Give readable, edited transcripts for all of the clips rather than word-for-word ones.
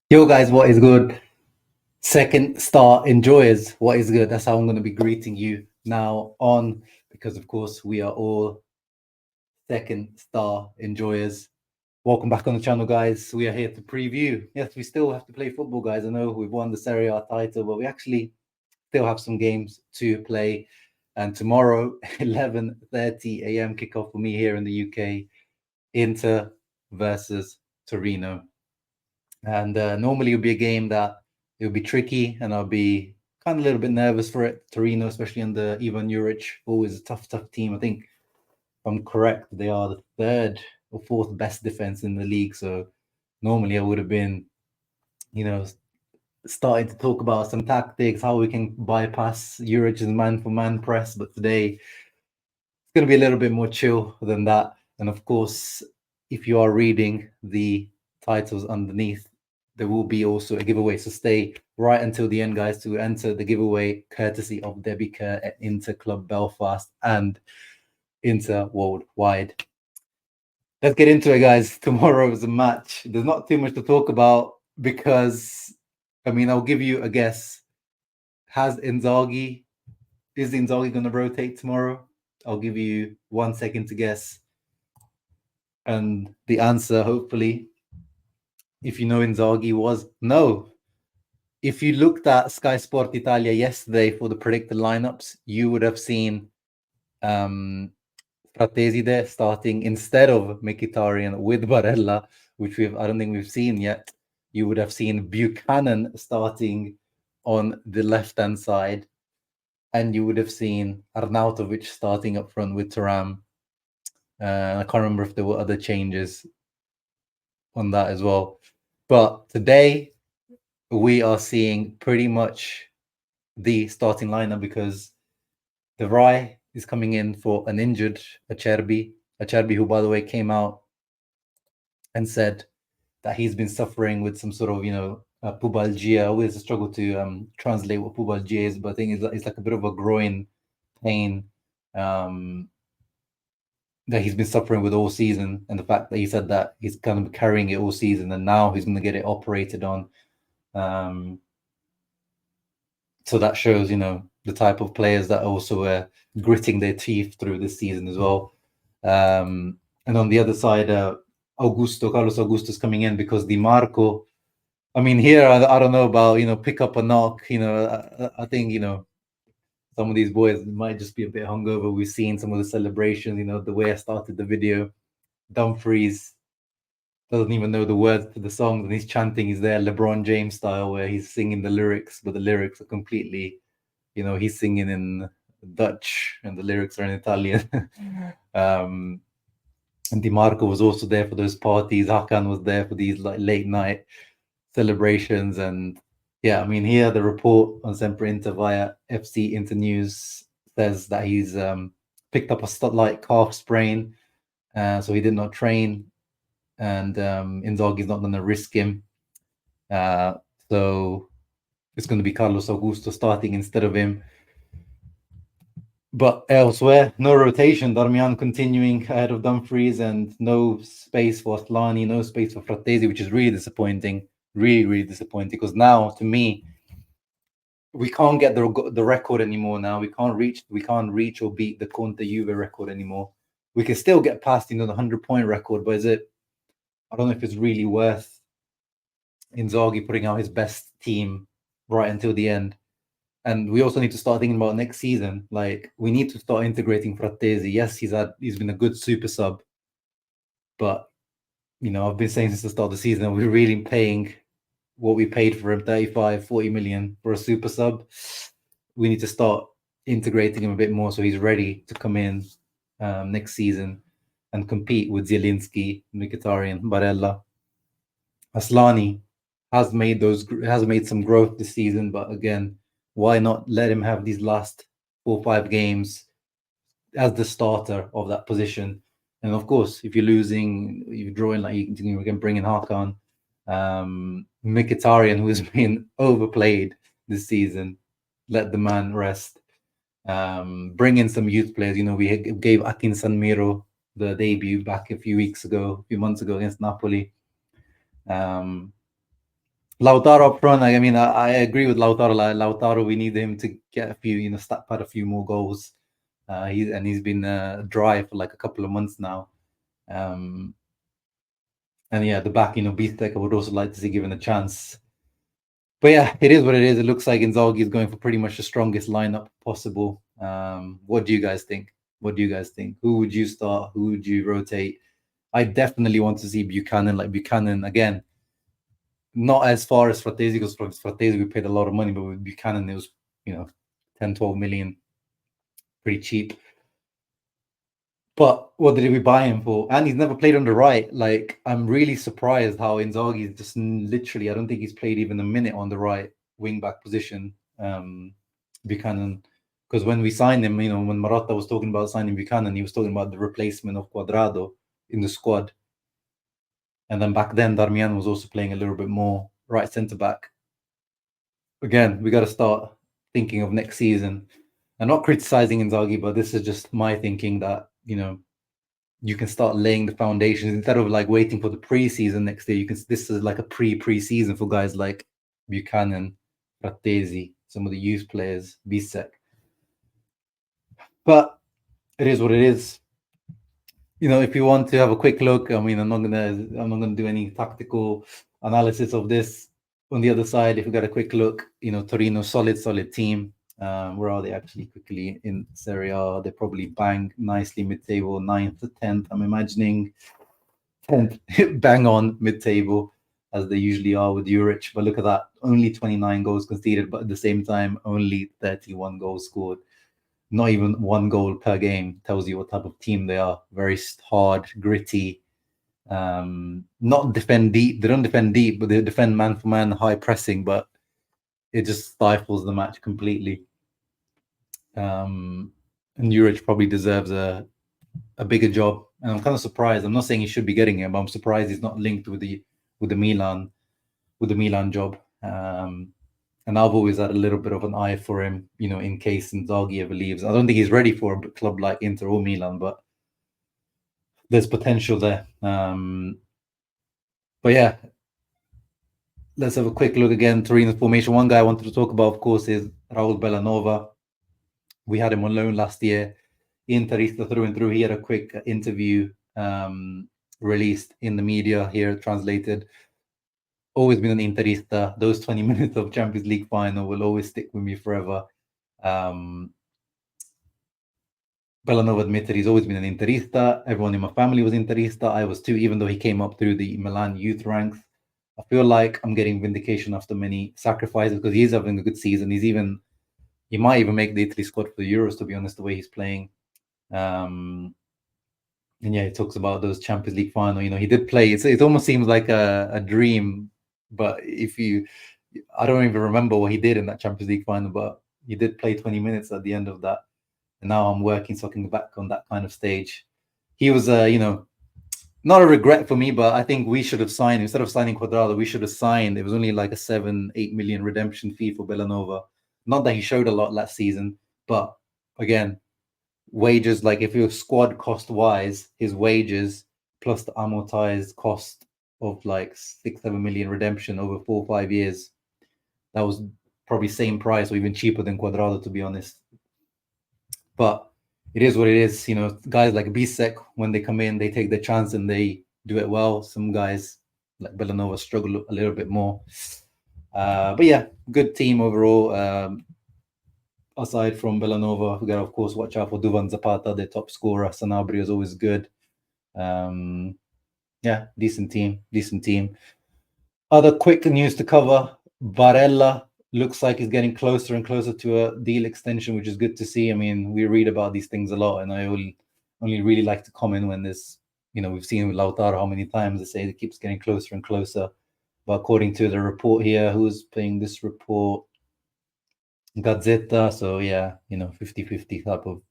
Yo, guys, what is good? Second star enjoyers, what is good? That's how I'm going to be greeting you now on, because of course we are all second star enjoyers. Welcome back on the channel, guys. We are here to preview. Yes, we still have to play football, guys. I know we've won the Serie A title, but we actually still have some games to play. And tomorrow, 11:30 a.m. kickoff for me here in the UK, Inter versus Torino. And normally it would be a game that it would be tricky, and I'll be kind of a little bit nervous for it. Torino, especially under Ivan Juric, always a tough team. I think, if I'm correct, they are the third or fourth best defense in the league. So normally I would have been, you know, starting to talk about some tactics, how we can bypass Juric's man-for-man press. But today it's going to be a little bit more chill than that. And of course, if you are reading the titles underneath, there will be also a giveaway. So stay right until the end, guys, to enter the giveaway courtesy of Debbie Kerr at Inter Club Belfast and Inter Worldwide. Let's get into it, guys. Tomorrow is a match. There's not too much to talk about because, I mean, I'll give you a guess. Is Inzaghi going to rotate tomorrow? I'll give you 1 second to guess. And the answer, hopefully, if you know Inzaghi, was no. If you looked at Sky Sport Italia yesterday for the predicted lineups, you would have seen Fratesi there starting instead of Mkhitaryan with Barella, which I don't think we've seen yet. You would have seen Buchanan starting on the left-hand side, and you would have seen Arnautovic starting up front with Thuram. I can't remember if there were other changes on that as well. But today, we are seeing pretty much the starting lineup because the Rai is coming in for an injured Acerbi, who, by the way, came out and said that he's been suffering with some sort of, pubalgia. I always struggle to translate what pubalgia is, but I think it's like a bit of a groin pain that he's been suffering with all season. And the fact that he said that he's kind of carrying it all season, and now he's going to get it operated on. So that shows, the type of players that also are gritting their teeth through this season as well. And on the other side, Carlos Augusto's coming in because Di Marco. I mean, here I don't know about pick up a knock. I think some of these boys might just be a bit hungover. We've seen some of the celebrations. The way I started the video, Dumfries doesn't even know the words to the songs, and he's chanting. He's there, LeBron James style, where he's singing the lyrics, but the lyrics are completely, he's singing in Dutch and the lyrics are in Italian. And Di Marco was also there for those parties. Hakan was there for these like late night celebrations. And yeah, I mean, here the report on Sempre Inter via FC Inter News says that he's picked up a light calf sprain, so he did not train, and Inzaghi's not going to risk him. So it's going to be Carlos Augusto starting instead of him. But elsewhere, no rotation. Darmian continuing ahead of Dumfries, and no space for Asllani, no space for Fratesi, which is really disappointing. Really, really disappointing. Because now, to me, we can't get the record anymore. Now we can't reach or beat the Conte Juve record anymore. We can still get past, the 100-point record, but I don't know if it's really worth Inzaghi putting out his best team right until the end. And we also need to start thinking about next season. Like, we need to start integrating Fratesi. Yes, he's been a good super sub, but I've been saying since the start of the season, we're really paying what we paid for him, 35-40 million for a super sub. We need to start integrating him a bit more so he's ready to come in next season and compete with Zielinski, Mkhitaryan, Barella. Asllani has made some growth this season, but again, why not let him have these last 4 or 5 games as the starter of that position? And of course, if you're drawing, like, you can bring in Hakan, Mkhitaryan, who has been overplayed this season. Let the man rest. Bring in some youth players. We gave Akin Sanmiro the debut back a few months ago against Napoli. Lautaro up front. I mean, I agree with Lautaro. Like, Lautaro, we need him to get a few, stat pad a few more goals. He's been dry for like a couple of months now. And yeah, the back, Bistek, I would also like to see given a chance. But yeah, it is what it is. It looks like Inzaghi is going for pretty much the strongest lineup possible. What do you guys think? What do you guys think? Who would you start? Who would you rotate? I definitely want to see Buchanan. Like Buchanan again, not as far as Fratesi, because Fratesi we paid a lot of money, but with Buchanan it was 10, 12 million, pretty cheap. But what did we buy him for? And he's never played on the right. Like, I'm really surprised how Inzaghi is just literally, I don't think he's played even a minute on the right wing back position. Buchanan, because when we signed him, when Maratta was talking about signing Buchanan, he was talking about the replacement of Cuadrado in the squad. And then back then, Darmian was also playing a little bit more right centre back. Again, we got to start thinking of next season. I'm not criticizing Inzaghi, but this is just my thinking that, you can start laying the foundations instead of like waiting for the preseason next year. This is like a preseason for guys like Buchanan, Fratesi, some of the youth players, Bisek. But it is what it is. If you want to have a quick look, I mean, I'm not gonna do any tactical analysis of this. On the other side, if we got a quick look, Torino, solid team. Where are they actually quickly in Serie A? They probably bang nicely mid-table, 9th to 10th. I'm imagining 10th, bang on mid-table, as they usually are with Juric. But look at that, only 29 goals conceded, but at the same time, only 31 goals scored. Not even one goal per game. Tells you what type of team they are. Very hard, gritty. Not defend deep. They don't defend deep, but they defend man for man, high pressing. But it just stifles the match completely. And Juric probably deserves a bigger job. And I'm kind of surprised. I'm not saying he should be getting it, but I'm surprised he's not linked with the Milan job. And I've always had a little bit of an eye for him, in case Inzaghi ever leaves. I don't think he's ready for a club like Inter or Milan, but there's potential there. But yeah, let's have a quick look again. Torino's formation. One guy I wanted to talk about, of course, is Raul Bellanova. We had him on loan last year. Interista through and through. He had a quick interview released in the media here, translated. Always been an Interista. Those 20 minutes of Champions League final will always stick with me forever. Bellanova admitted he's always been an Interista. Everyone in my family was Interista. I was too, even though he came up through the Milan youth ranks. I feel like I'm getting vindication after many sacrifices, because he's having a good season. He might even make the Italy squad for the Euros, to be honest, the way he's playing. And yeah, he talks about those Champions League final. He did play. It almost seems like a dream, but I don't even remember what he did in that Champions League final, but he did play 20 minutes at the end of that. And now I'm working, so I can go back on that kind of stage. He was, not a regret for me, but I think we should have signed, instead of signing Cuadrado, we should have signed. It was only like a 7-8 million redemption fee for Bellanova. Not that he showed a lot last season, but again, wages, like if you're squad cost wise, his wages plus the amortized cost of like 6-7 million redemption over 4 or 5 years, that was probably same price or even cheaper than Cuadrado, to be honest. But it is what it is. Guys like Bisek, when they come in, they take the chance and they do it well. Some guys like Bellanova struggle a little bit more. But yeah, good team overall. Aside from Bellanova, we got to, of course, watch out for Duvan Zapata, their top scorer. Sanabria is always good. Yeah, decent team. Other quick news to cover. Barella looks like he's getting closer and closer to a deal extension, which is good to see. I mean, we read about these things a lot, and I only really like to comment when there's, we've seen with Lautaro how many times they say it keeps getting closer and closer. But according to the report here, who's playing this report? Gazzetta. So yeah, 50-50 type of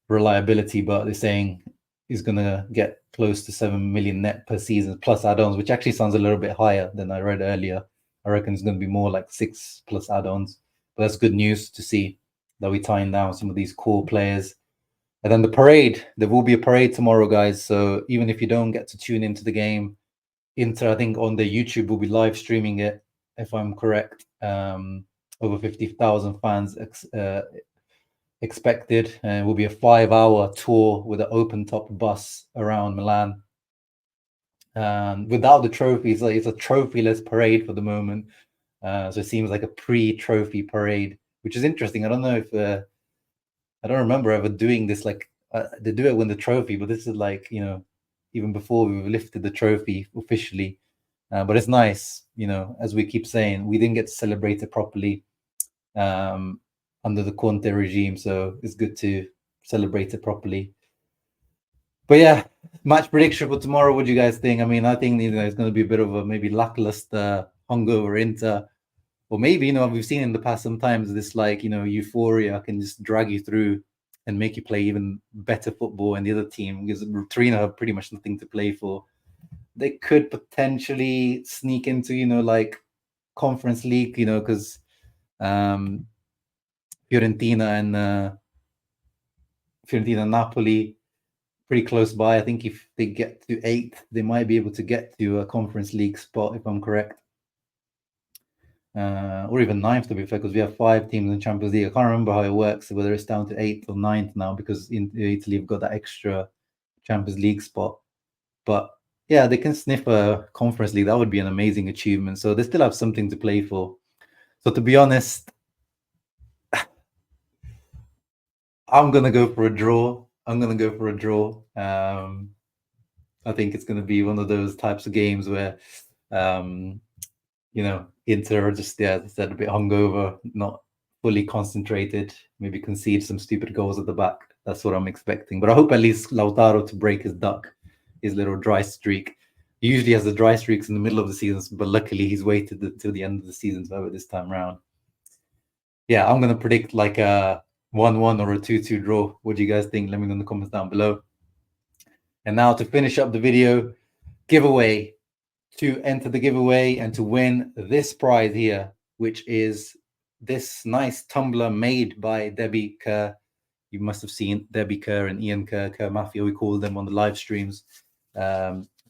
reliability, but they're saying he's going to get close to 7 million net per season plus add-ons, which actually sounds a little bit higher than I read earlier. I reckon it's going to be more like 6 plus add-ons. But that's good news to see that we're tying down some of these core players. And then the parade, there will be a parade tomorrow, guys. So even if you don't get to tune into the game, Inter, I think on the YouTube, will be live streaming it. if I'm correct. Over 50,000 fans expected, and it will be a 5-hour tour with an open top bus around Milan. Without the trophies, it's a trophyless parade for the moment. So it seems like a pre-trophy parade, which is interesting. I don't know if I don't remember ever doing this. Like they do it when the trophy, but this is like, you know, even before we've lifted the trophy officially. But it's nice, you know, as we keep saying, we didn't get to celebrate it properly under the Conte regime, so it's good to celebrate it properly. But yeah, match prediction for tomorrow. What do you guys think? I mean, I think, you know, it's going to be a bit of a maybe lackluster hungover Inter, or maybe, you know, we've seen in the past sometimes this, like, you know, euphoria can just drag you through and make you play even better football. And the other team, because Torino have pretty much nothing to play for, they could potentially sneak into, you know, like Conference League, you know, because Fiorentina and Napoli pretty close by. I think if they get to 8th, they might be able to get to a Conference League spot, if I'm correct. Or even 9th, to be fair, because we have 5 teams in Champions League. I can't remember how it works, whether it's down to 8th or 9th now, because in Italy we've got that extra Champions League spot. But yeah, they can sniff a Conference League. That would be an amazing achievement. So they still have something to play for. So to be honest, I'm gonna go for a draw. I think it's gonna be one of those types of games where, you know, Inter are just, yeah, as I said, a bit hungover, not fully concentrated, maybe concede some stupid goals at the back. That's what I'm expecting. But I hope at least Lautaro to break his duck, his little dry streak. He usually has the dry streaks in the middle of the season, but luckily he's waited until the end of the season to have it this time around. Yeah, I'm gonna predict like a 1-1 or a 2-2 draw. What do you guys think? Let me know in the comments down below. And now to finish up the video, giveaway. To enter the giveaway and to win this prize here, which is this nice tumbler made by Debbie Kerr. You must have seen Debbie Kerr and Ian Kerr, Kerr Mafia, we call them on the live streams.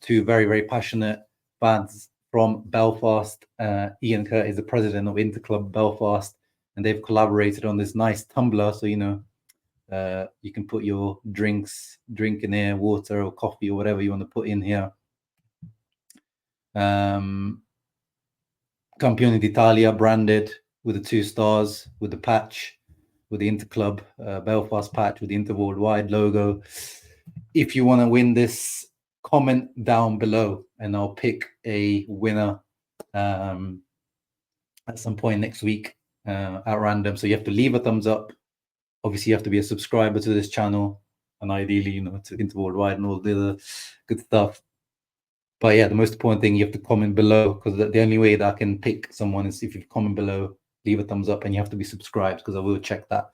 Two very, very passionate fans from Belfast. Ian Kerr is the president of Interclub Belfast, and they've collaborated on this nice tumbler. So, you know, you can put your drink in here, water or coffee or whatever you want to put in here. Campione d'Italia branded with the 2 stars, with the patch, with the Interclub Belfast patch, with the Inter Worldwide logo. If you want to win this, comment down below and I'll pick a winner at some point next week at random. So you have to leave a thumbs up. Obviously, you have to be a subscriber to this channel and ideally, you know, to Inter Worldwide and all the other good stuff. But yeah, the most important thing, you have to comment below, because the only way that I can pick someone is if you comment below, leave a thumbs up, and you have to be subscribed, because I will check that.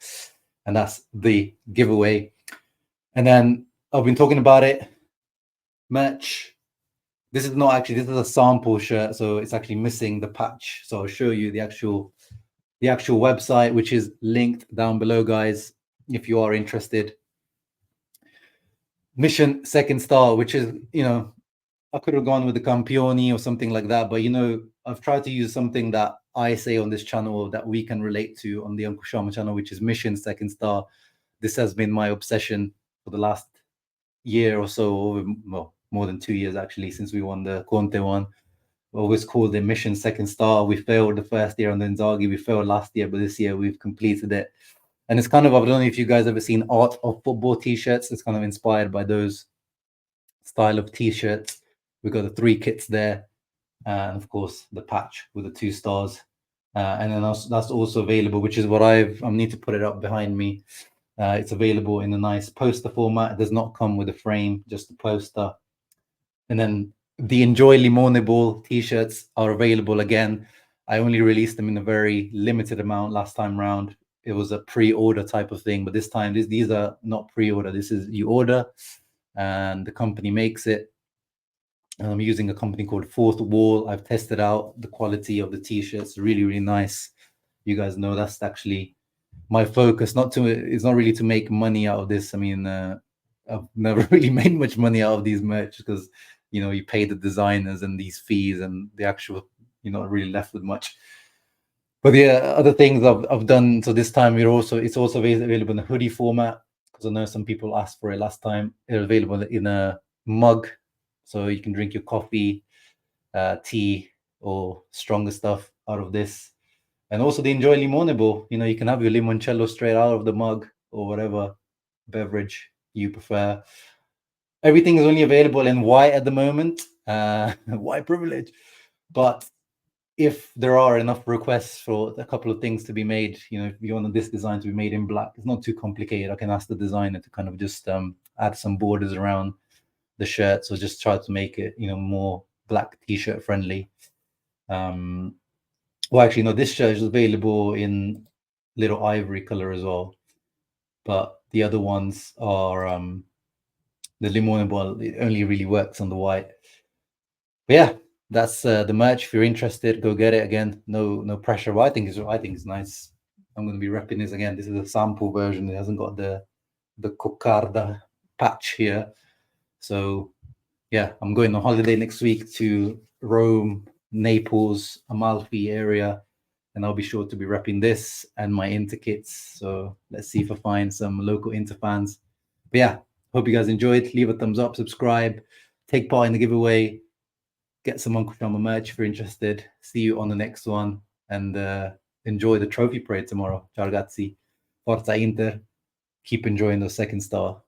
And that's the giveaway. And then I've been talking about it. Merch. This is not actually, this is a sample shirt, so it's actually missing the patch. So I'll show you the actual website, which is linked down below, guys, if you are interested. Mission Second Star, which is, you know, I could have gone with the Campioni or something like that, but, you know, I've tried to use something that I say on this channel that we can relate to on the Uncle Sharma channel, which is Mission Second Star. This has been my obsession for the last year or so, well, more than 2 years actually, since we won the Conte one. We always called it Mission Second Star. We failed the first year under Inzaghi, we failed last year, but this year we've completed it. And it's kind of, I don't know if you guys ever seen Art of Football t-shirts. It's kind of inspired by those style of t-shirts. We've got the 3 kits there, and of course the patch with the 2 stars, and then that's also available, which is what I need to put it up behind me. It's available in a nice poster format. It does not come with a frame, just a poster. And then the Enjoy Limone Ball t-shirts are available again. I only released them in a very limited amount last time round. It was a pre-order type of thing, but this time these are not pre-order. This is you order and the company makes it. I'm using a company called Fourth Wall. I've tested out the quality of the t-shirts, really, really nice. You guys know that's actually my focus. It's not really to make money out of this. I mean, I've never really made much money out of these merch because, you know, you pay the designers and these fees and the actual you're not really left with much. But the other things I've done, so this time it's also available in a hoodie format, because I know some people asked for it last time. It's available in a mug, so you can drink your coffee, tea, or stronger stuff out of this. And also the Enjoy Limonebo, you can have your limoncello straight out of the mug, or whatever beverage you prefer. Everything is only available in white at the moment. White privilege. But if there are enough requests for a couple of things to be made, if you want this design to be made in black, it's not too complicated. I can ask the designer to kind of just add some borders around the shirt, so just try to make it more black t-shirt friendly. Well, actually, no, this shirt is available in little ivory color as well, but the other ones are the limon ball. It only really works on the white. But yeah, that's the merch. If you're interested, go get it. Again, no pressure. But I think it's nice. I'm going to be repping this again. This is a sample version. It hasn't got the coccarda patch here. So yeah, I'm going on holiday next week to Rome, Naples, Amalfi area, and I'll be sure to be repping this and my Inter kits. So let's see if I find some local Inter fans. But yeah, hope you guys enjoyed. Leave a thumbs up, subscribe, take part in the giveaway, get some Uncle Sharma merch if you're interested. See you on the next one, and enjoy the trophy parade tomorrow. Ciao ragazzi, Forza Inter. Keep enjoying the second star.